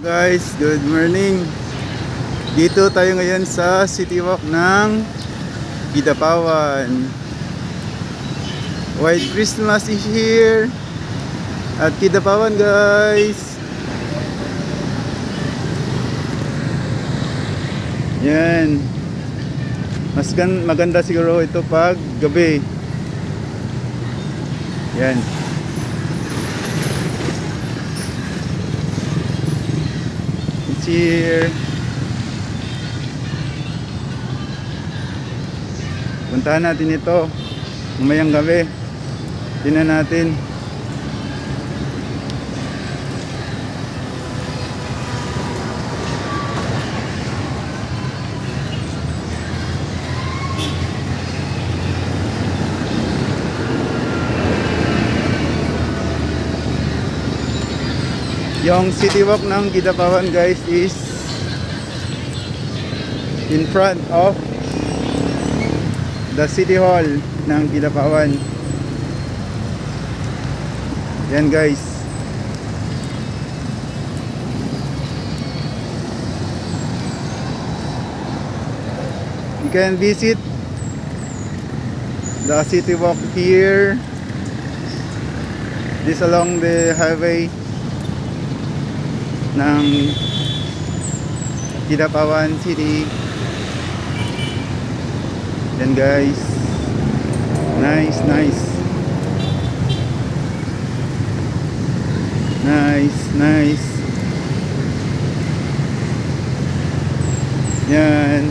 Guys, good morning. Dito tayo ngayon sa City Walk ng Kidapawan. White Christmas is here at Kidapawan, guys. Yan. Maganda siguro ito pag gabi. Yan. It's here. Puntahan natin ito mamayang gabi. Tingnan natin. Yung City Walk ng Kidapawan, guys, is in front of the City Hall ng Kidapawan. Yan, guys. You can visit the City Walk here. This along the highway ng Kidapawan City. Yan, guys. Nice. Yan.